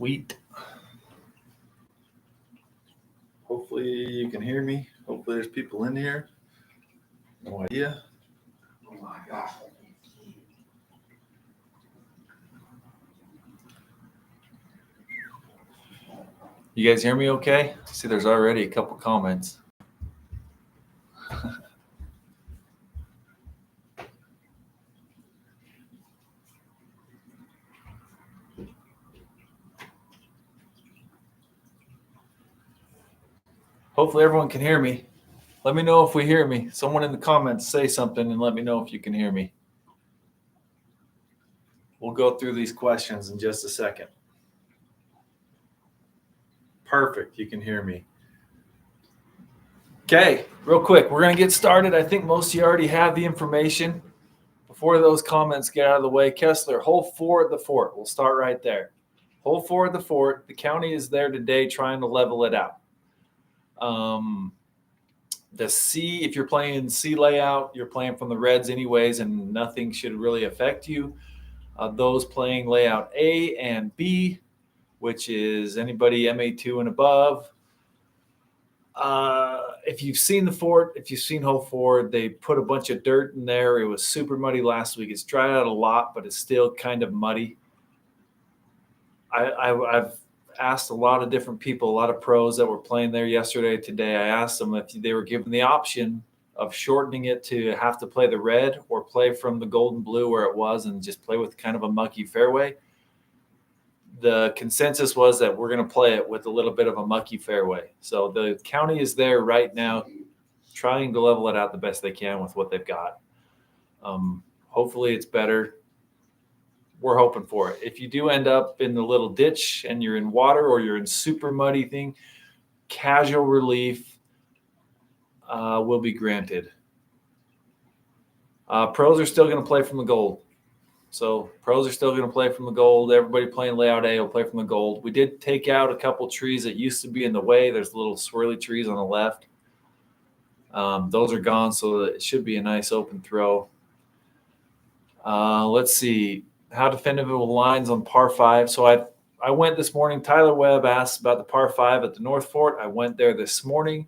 Sweet. Hopefully you can hear me. Hopefully there's people in here. No idea. Oh my gosh. You guys hear me okay? See, there's already a couple comments. Hopefully everyone can hear me. Let me know if we hear me. Someone in the comments say something and let me know if you can hear me. We'll go through these questions in just a second. Perfect. You can hear me. Okay, real quick. We're going to get started. I think most of you already have the information. Before those comments get out of the way, Kessler, hole 4 at the fort. We'll start right there. Hole 4 at the fort. The county is there today trying to level it out. The C, if you're playing C layout, you're playing from the reds anyways, and nothing should really affect you. Those playing layout A and B, which is anybody MA2 and above. If you've seen the fort, if you've seen hole 4, they put a bunch of dirt in there. It was super muddy last week. It's dried out a lot, but it's still kind of muddy. I've asked a lot of different people, a lot of pros that were playing there yesterday, today. I asked them if they were given the option of shortening it to have to play the red or play from the gold and blue where it was and just play with kind of a mucky fairway. The consensus was that we're going to play it with a little bit of a mucky fairway. So the county is there right now trying to level it out the best they can with what they've got. Hopefully it's better. We're hoping for it. If you do end up in the little ditch and you're in water or you're in super muddy thing, casual relief will be granted. Pros are still going to play from the gold. So pros are still going to play from the gold. Everybody playing layout A will play from the gold. We did take out a couple trees that used to be in the way. There's little swirly trees on the left. Those are gone, so it should be a nice open throw. Let's see. How definitive lines on par 5. So I went this morning. Tyler Webb asked about the par 5 at the North Fort. I went there this morning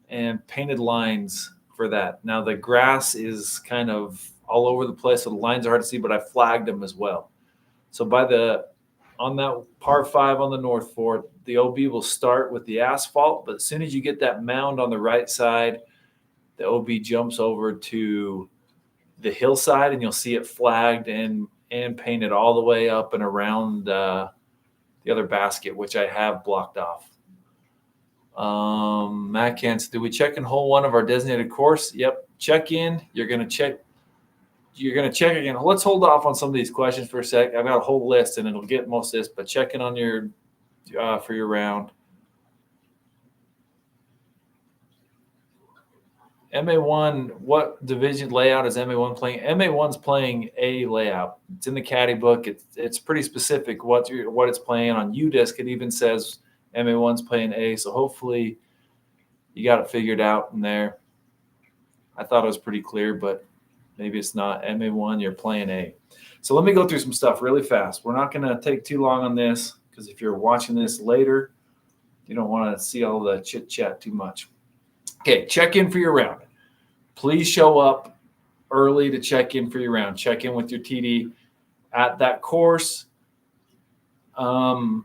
and painted lines for that. Now the grass is kind of all over the place, so the lines are hard to see, but I flagged them as well. So on that par 5 on the North Fort, the OB will start with the asphalt, but as soon as you get that mound on the right side, the OB jumps over to the hillside, and you'll see it flagged and painted all the way up and around the other basket, which I have blocked off. Matt Kent's, do we check in hole 1 of our designated course? Yep. Check in. You're going to check again. Let's hold off on some of these questions for a sec. I've got a whole list and it'll get most of this, but check in on your for your round. MA1, what division layout is MA1 playing? MA1's playing A layout. It's in the caddy book. It's pretty specific what it's playing. On UDisc, it even says MA1's playing A. So hopefully you got it figured out in there. I thought it was pretty clear, but maybe it's not. MA1, you're playing A. So let me go through some stuff really fast. We're not going to take too long on this because if you're watching this later, you don't want to see all the chit-chat too much. Okay, check in for your round. Please show up early to check in for your round. Check in with your TD at that course. A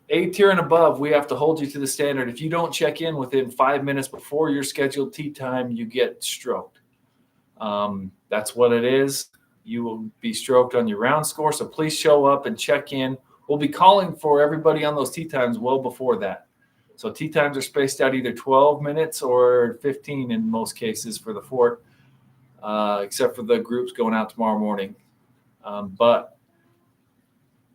tier and above, we have to hold you to the standard. If you don't check in within 5 minutes before your scheduled tee time, you get stroked. That's what it is. You will be stroked on your round score, so please show up and check in. We'll be calling for everybody on those tee times well before that. So tee times are spaced out either 12 minutes or 15 in most cases for the fort, except for the groups going out tomorrow morning. But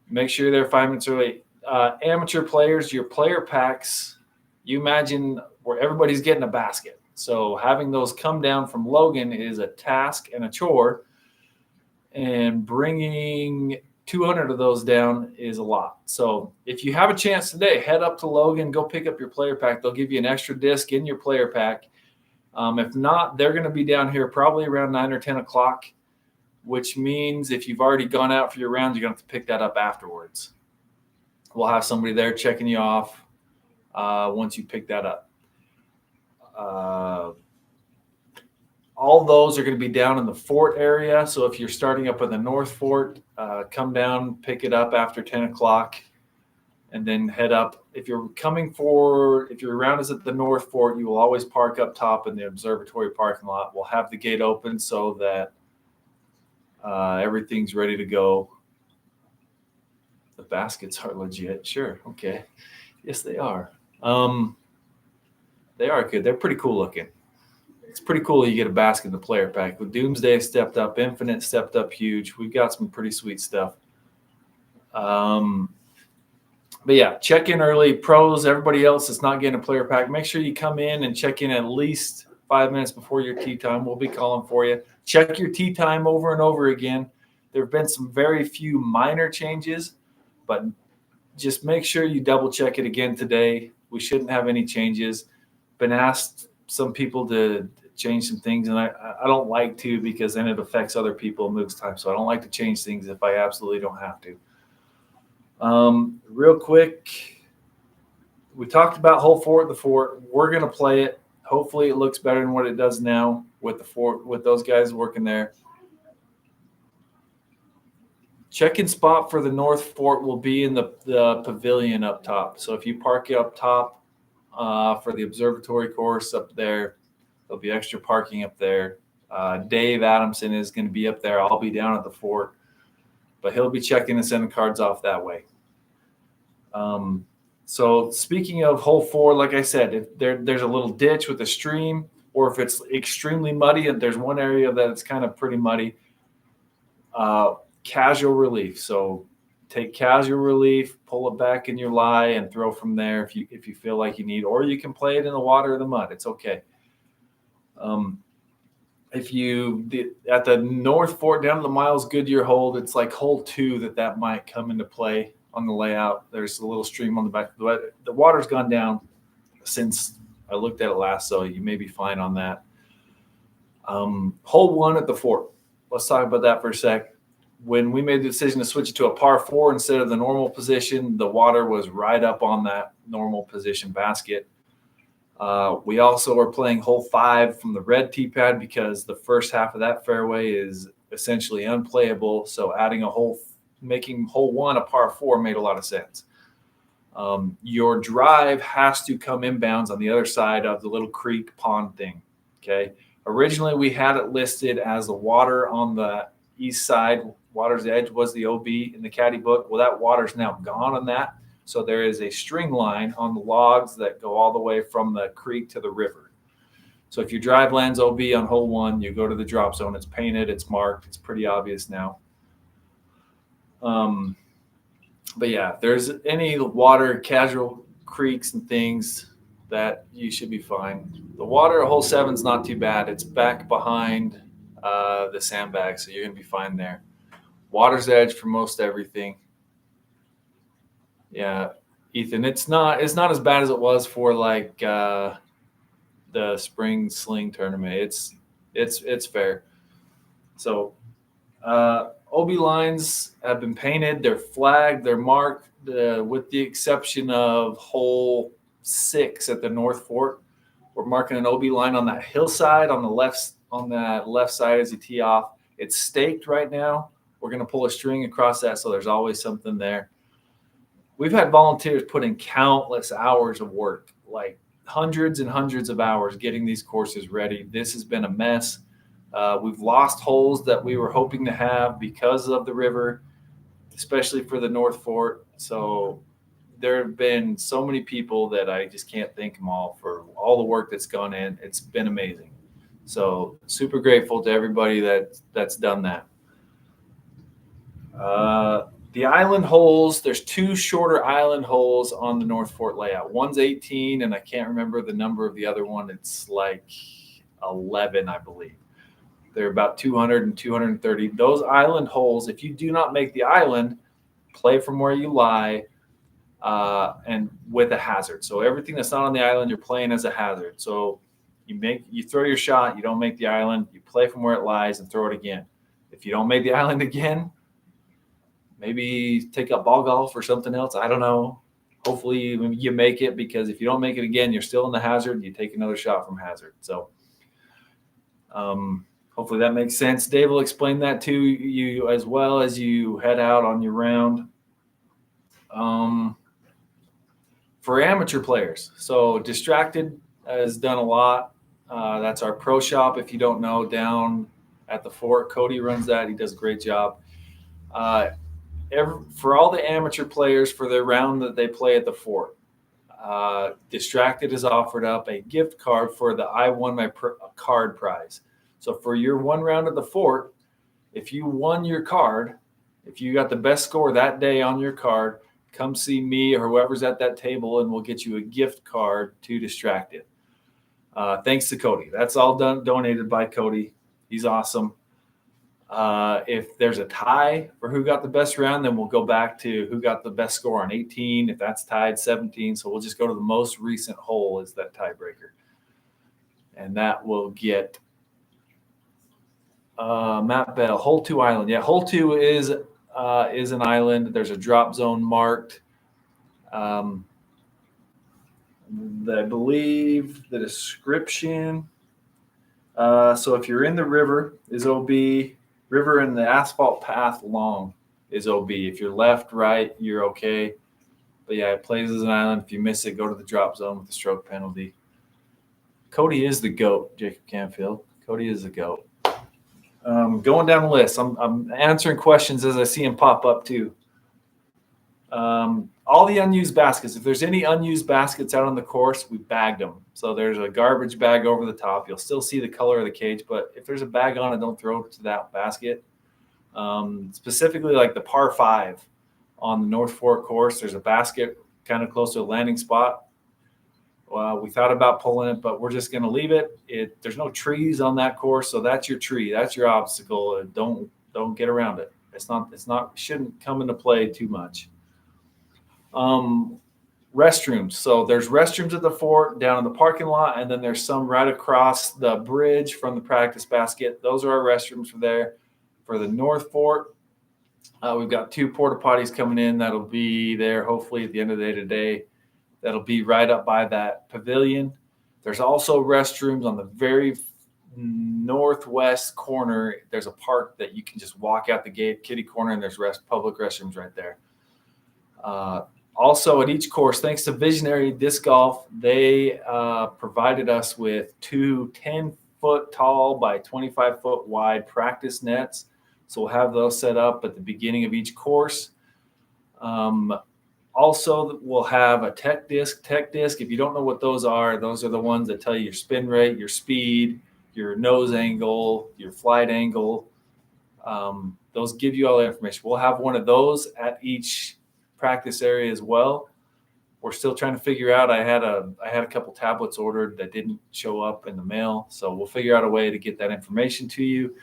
make sure you're there 5 minutes early. Amateur players, your player packs, you imagine where everybody's getting a basket. So having those come down from Logan is a task and a chore. And bringing 200 of those down is a lot. So if you have a chance today, head up to Logan, go pick up your player pack. They'll give you an extra disc in your player pack. If not, they're going to be down here probably around 9 or 10 o'clock. which means if you've already gone out for your rounds, you're going to have to pick that up afterwards. We'll have somebody there checking you off once you pick that up. All those are going to be down in the fort area. So if you're starting up in the North Fort, come down, pick it up after 10 o'clock, and then head up. If your round is at the North Fort, you will always park up top in the observatory parking lot. We'll have the gate open so that everything's ready to go. The baskets are legit. Sure. Okay. Yes, they are. They are good. They're pretty cool looking. It's pretty cool you get a basket in the player pack. With Doomsday stepped up, Infinite stepped up huge. We've got some pretty sweet stuff. But yeah, check in early. Pros, everybody else that's not getting a player pack, make sure you come in and check in at least 5 minutes before your tee time. We'll be calling for you. Check your tee time over and over again. There have been some very few minor changes, but just make sure you double check it again today. We shouldn't have any changes. Been asked some people to change some things, and I don't like to, because then it affects other people and moves time. So I don't like to change things if I absolutely don't have to. Real quick, we talked about hole 4 at the fort. We're going to play it. Hopefully it looks better than what it does now with the fort, with those guys working there. Check-in spot for the North Fort will be in the pavilion up top. So if you park up top for the observatory course up there, there'll be extra parking up there. Dave Adamson is going to be up there. I'll be down at the fort, but he'll be checking and sending cards off that way. So speaking of hole 4, like I said, if there's a little ditch with a stream, or if it's extremely muddy and there's one area that it's kind of pretty muddy, casual relief. So take casual relief, pull it back in your lie, and throw from there if you feel like you need, or you can play it in the water or the mud. It's okay. If you at the North Fort down to the Miles Goodyear hold, it's like hole 2 that might come into play on the layout. There's a little stream on the back. The water's gone down since I looked at it last, so you may be fine on that. Hole 1 at the fort. Let's talk about that for a sec. When we made the decision to switch it to a par 4 instead of the normal position, the water was right up on that normal position basket. We also are playing hole 5 from the red tee pad because the first half of that fairway is essentially unplayable. So making hole 1 a par 4 made a lot of sense. Your drive has to come inbounds on the other side of the little creek pond thing. Okay. Originally, we had it listed as the water on the east side. Water's edge was the OB in the caddy book. Well, that water's now gone on that. So there is a string line on the logs that go all the way from the creek to the river. So if your drive lands OB on hole 1, you go to the drop zone. It's painted, it's marked, it's pretty obvious now. But yeah, if there's any water, casual creeks and things, that you should be fine. The water at hole 7 is not too bad. It's back behind the sandbag, so you're going to be fine there. Water's edge for most everything. Yeah, Ethan, it's not as bad as it was for like the spring sling tournament. It's fair. So OB lines have been painted. They're flagged. They're marked. With the exception of hole 6 at the North Fort, we're marking an OB line on that hillside on that left side as you tee off. It's staked right now. We're going to pull a string across that, so there's always something there. We've had volunteers put in countless hours of work, like hundreds and hundreds of hours getting these courses ready. This has been a mess. We've lost holes that we were hoping to have because of the river, especially for the North Fort. So there have been so many people that I just can't thank them all for all the work that's gone in. It's been amazing. So super grateful to everybody that's done that. The island holes, there's 2 shorter island holes on the North Fort layout. One's 18, and I can't remember the number of the other one. It's like 11, I believe. They're about 200 and 230. Those island holes, if you do not make the island, play from where you lie and with a hazard. So everything that's not on the island, you're playing as a hazard. So you throw your shot, you don't make the island, you play from where it lies and throw it again. If you don't make the island again, maybe take up ball golf or something else. I don't know. Hopefully you make it, because if you don't make it again, you're still in the hazard. You take another shot from hazard. So hopefully that makes sense. Dave will explain that to you as well as you head out on your round. For amateur players, so Distracted has done a lot. That's our pro shop. If you don't know, down at the fort, Cody runs that. He does a great job. For all the amateur players, for the round that they play at the fort, Distracted has offered up a gift card for the I Won My Card prize. So for your one round at the fort, if you won your card, if you got the best score that day on your card, come see me or whoever's at that table, and we'll get you a gift card to Distracted. Thanks to Cody. That's all donated by Cody. He's awesome. If there's a tie for who got the best round, then we'll go back to who got the best score on 18. If that's tied, 17. So we'll just go to the most recent hole as that tiebreaker. And that will get Matt Bell, hole 2 island. Yeah, hole 2 is an island. There's a drop zone marked. I believe the description. So if you're in the river, is OB. River and the asphalt path long is OB. If you're left, right, you're okay. But yeah, it plays as an island. If you miss it, go to the drop zone with the stroke penalty. Cody is the GOAT, Jacob Canfield. Cody is the GOAT. Going down the list, I'm answering questions as I see them pop up too. All the unused baskets. If there's any unused baskets out on the course, we bagged them. So there's a garbage bag over the top. You'll still see the color of the cage, but if there's a bag on it, don't throw it to that basket. Specifically, like the par 5 on the North Fork course, there's a basket kind of close to a landing spot. We thought about pulling it, but we're just going to leave it. There's no trees on that course, so that's your tree. That's your obstacle. Don't get around it. Shouldn't come into play too much. Restrooms. So there's restrooms at the fort, down in the parking lot, and then there's some right across the bridge from the practice basket. Those are our restrooms for there. For the North Fort, we've got 2 porta potties coming in. That'll be there hopefully at the end of the day today. That'll be right up by that pavilion. There's also restrooms on the very northwest corner. There's a park that you can just walk out the gate, kitty corner, and there's public restrooms right there. Also at each course, thanks to Visionary Disc Golf, they provided us with 2 10-foot tall by 25-foot wide practice nets. So we'll have those set up at the beginning of each course. Also, we'll have a tech disc. Tech disc, if you don't know what those are the ones that tell you your spin rate, your speed, your nose angle, your flight angle. Those give you all the information. We'll have one of those at each practice area as well. We're still trying to figure out. I had a couple tablets ordered that didn't show up in the mail, so we'll figure out a way to get that information to you.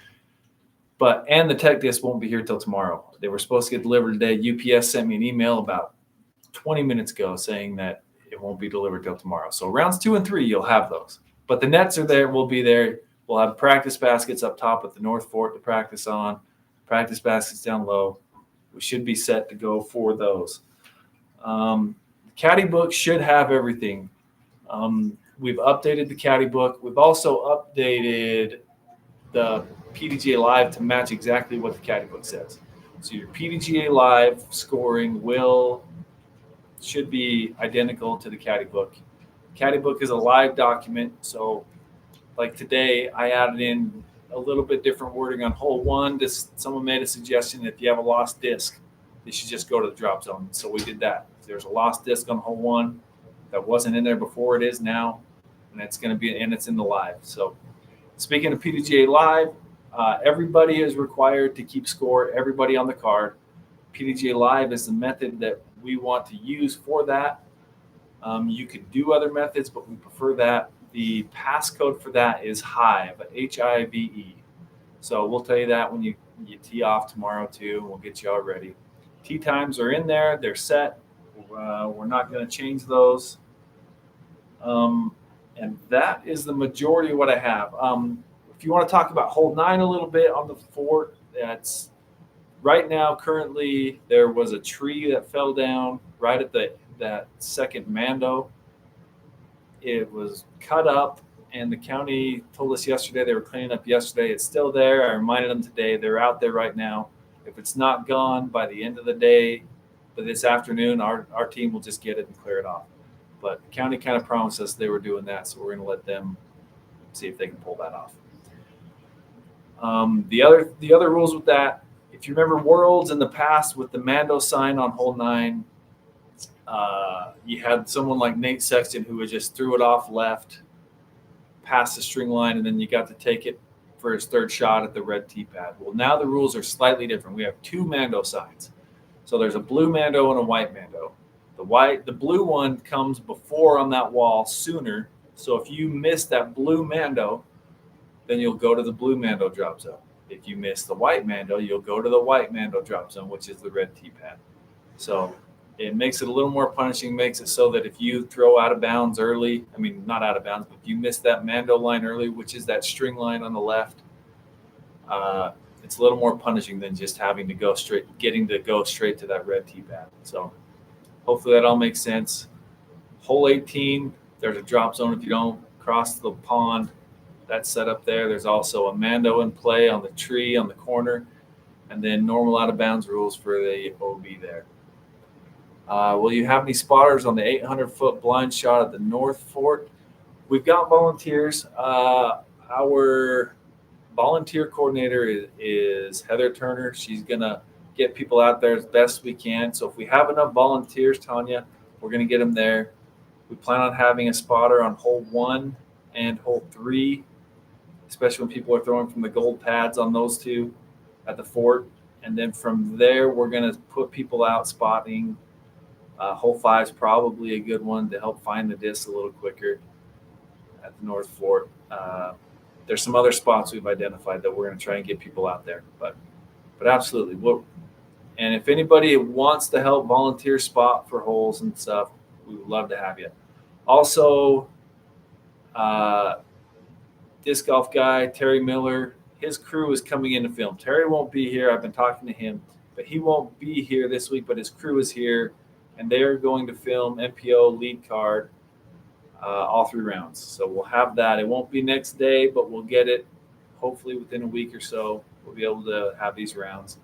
And the tech disc won't be here till tomorrow. They were supposed to get delivered today. UPS sent me an email about 20 minutes ago saying that it won't be delivered till tomorrow. So rounds 2 and 3, you'll have those. But the nets are there. Will be there. We'll have practice baskets up top at the North Fort to practice on. Practice baskets down low. We should be set to go for those. Caddy book should have everything. We've updated the caddy book. We've also updated the PDGA Live to match exactly what the caddy book says. So your PDGA Live scoring should be identical to the caddy book. Caddy book is a live document. So like today, I added in a little bit different wording on hole 1. Someone made a suggestion that if you have a lost disc, you should just go to the drop zone. So we did that. There's a lost disc on hole 1 that wasn't in there before. It is now, and it's in the live. So speaking of PDGA Live, everybody is required to keep score. Everybody on the card. PDGA Live is the method that we want to use for that. You could do other methods, but we prefer that. The passcode for that is HIVE, HIVE. So we'll tell you that when you tee off tomorrow too, and we'll get you all ready. Tee times are in there. They're set. We're not going to change those. And that is the majority of what I have. If you want to talk about hole 9 a little bit on the fort, That's right now. Currently, there was a tree that fell down right at that second Mando. It was cut up, and the county told us yesterday they were cleaning up yesterday. It's still there. I reminded them today. They're out there right now. If it's not gone by the end of the day, but this afternoon, our team will just get it and clear it off. But the county kind of promised us they were doing that, so we're going to let them see if they can pull that off. The other rules with that, if you remember Worlds in the past with the Mando sign on hole 9, you had someone like Nate Sexton who would just threw it off left, past the string line, and then you got to take it for his third shot at the red tee pad. Well, now the rules are slightly different. We have 2 Mando signs. So there's a blue Mando and a white Mando. The blue one comes before on that wall sooner. So if you miss that blue Mando, then you'll go to the blue Mando drop zone. If you miss the white Mando, you'll go to the white Mando drop zone, which is the red tee pad. So it makes it a little more punishing, makes it so that if you throw out of bounds early, I mean, not out of bounds, but if you miss that Mando line early, which is that string line on the left, it's a little more punishing than just having to getting to go straight to that red tee pad. So hopefully that all makes sense. Hole 18, there's a drop zone if you don't cross the pond. That's set up there. There's also a Mando in play on the tree on the corner, and then normal out of bounds rules for the OB there. Will you have any spotters on the 800-foot blind shot at the North Fort? We've got volunteers. Our volunteer coordinator is Heather Turner. She's going to get people out there as best we can. So if we have enough volunteers, Tanya, we're going to get them there. We plan on having a spotter on hole 1 and hole 3, especially when people are throwing from the gold pads on those 2 at the fort. And then from there, we're going to put people out spotting. Hole 5 is probably a good one to help find the disc a little quicker at the North Fort. There's some other spots we've identified that we're going to try and get people out there. But absolutely. And if anybody wants to help volunteer spot for holes and stuff, we would love to have you. Also, disc golf guy, Terry Miller, his crew is coming in to film. Terry won't be here. I've been talking to him, but he won't be here this week, but his crew is here, and they're going to film MPO lead card all 3 rounds. So we'll have that. It won't be next day, but we'll get it hopefully within a week or so. We'll be able to have these rounds.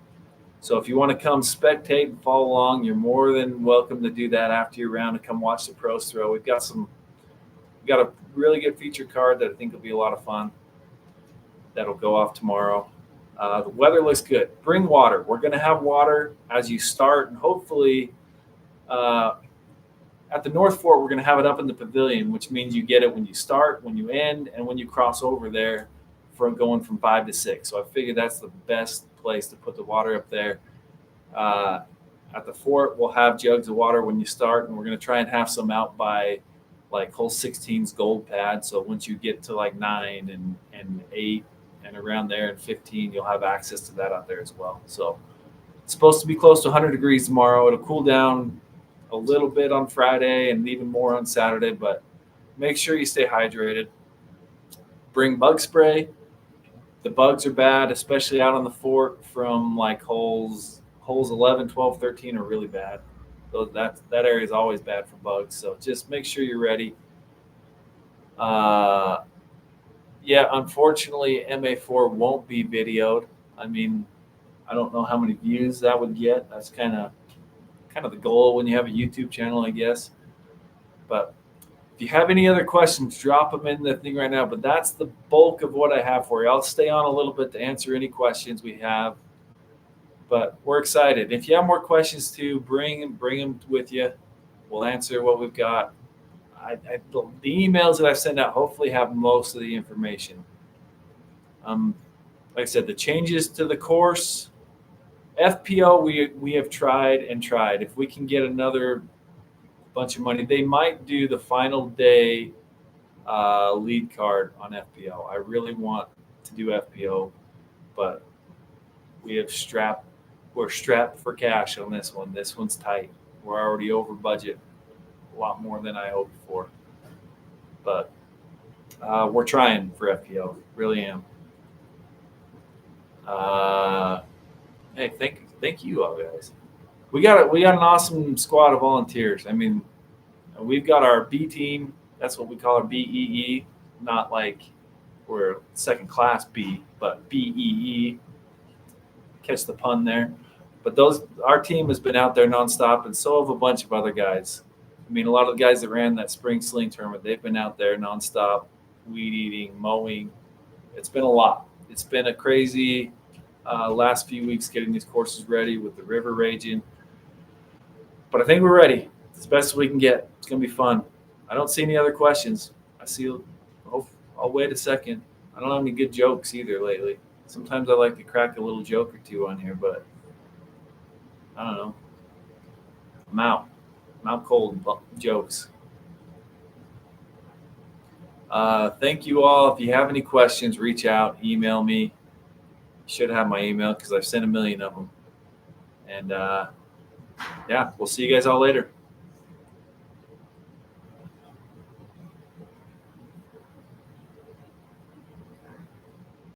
So if you want to come spectate and follow along, you're more than welcome to do that after your round and come watch the pros throw. We've got a really good feature card that I think will be a lot of fun. That'll go off tomorrow. The weather looks good. Bring water. We're going to have water as you start, and hopefully at the North Fort, we're going to have it up in the pavilion, which means you get it when you start, when you end, and when you cross over there from going from 5 to 6. So I figured that's the best place to put the water up there. At the fort, we'll have jugs of water when you start, and we're going to try and have some out by like hole 16's gold pad. So once you get to like 9 and 8 and around there and 15, you'll have access to that out there as well. So it's supposed to be close to 100 degrees tomorrow. It'll cool down a little bit on Friday and even more on Saturday, but make sure you stay hydrated. Bring bug spray. The bugs are bad, especially out on the fort from like holes 11, 12, 13 are really bad. So that area is always bad for bugs. So just make sure you're ready. Unfortunately, MA4 won't be videoed. I mean, I don't know how many views that would get. That's kind of the goal when you have a YouTube channel, I guess. But if you have any other questions, drop them in the thing right now. But that's the bulk of what I have for you. I'll stay on a little bit to answer any questions we have. But we're excited. If you have more questions too, bring them with you. We'll answer what we've got. The emails that I've sent out hopefully have most of the information. Like I said, the changes to the course, FPO, we have tried and tried. If we can get another bunch of money, they might do the final day lead card on FPO. I really want to do FPO, but we're strapped for cash on this one. This one's tight. We're already over budget, a lot more than I hoped for. But we're trying for FPO. Really am. Hey, thank you all guys. We got an awesome squad of volunteers. I mean, we've got our B team. That's what we call our BEE. Not like we're second class B, but BEE. Catch the pun there. But our team has been out there nonstop, and so have a bunch of other guys. I mean, a lot of the guys that ran that spring sling tournament, they've been out there nonstop, weed eating, mowing. It's been a lot. It's been a crazy last few weeks getting these courses ready with the river raging. But I think we're ready. It's as best as we can get. It's going to be fun. I don't see any other questions. I'll wait a second. I don't have any good jokes either lately. Sometimes I like to crack a little joke or two on here, but I don't know. I'm out. I'm out cold jokes. Thank you all. If you have any questions, reach out, email me. You should have my email because I've sent a million of them. And yeah, we'll see you guys all later.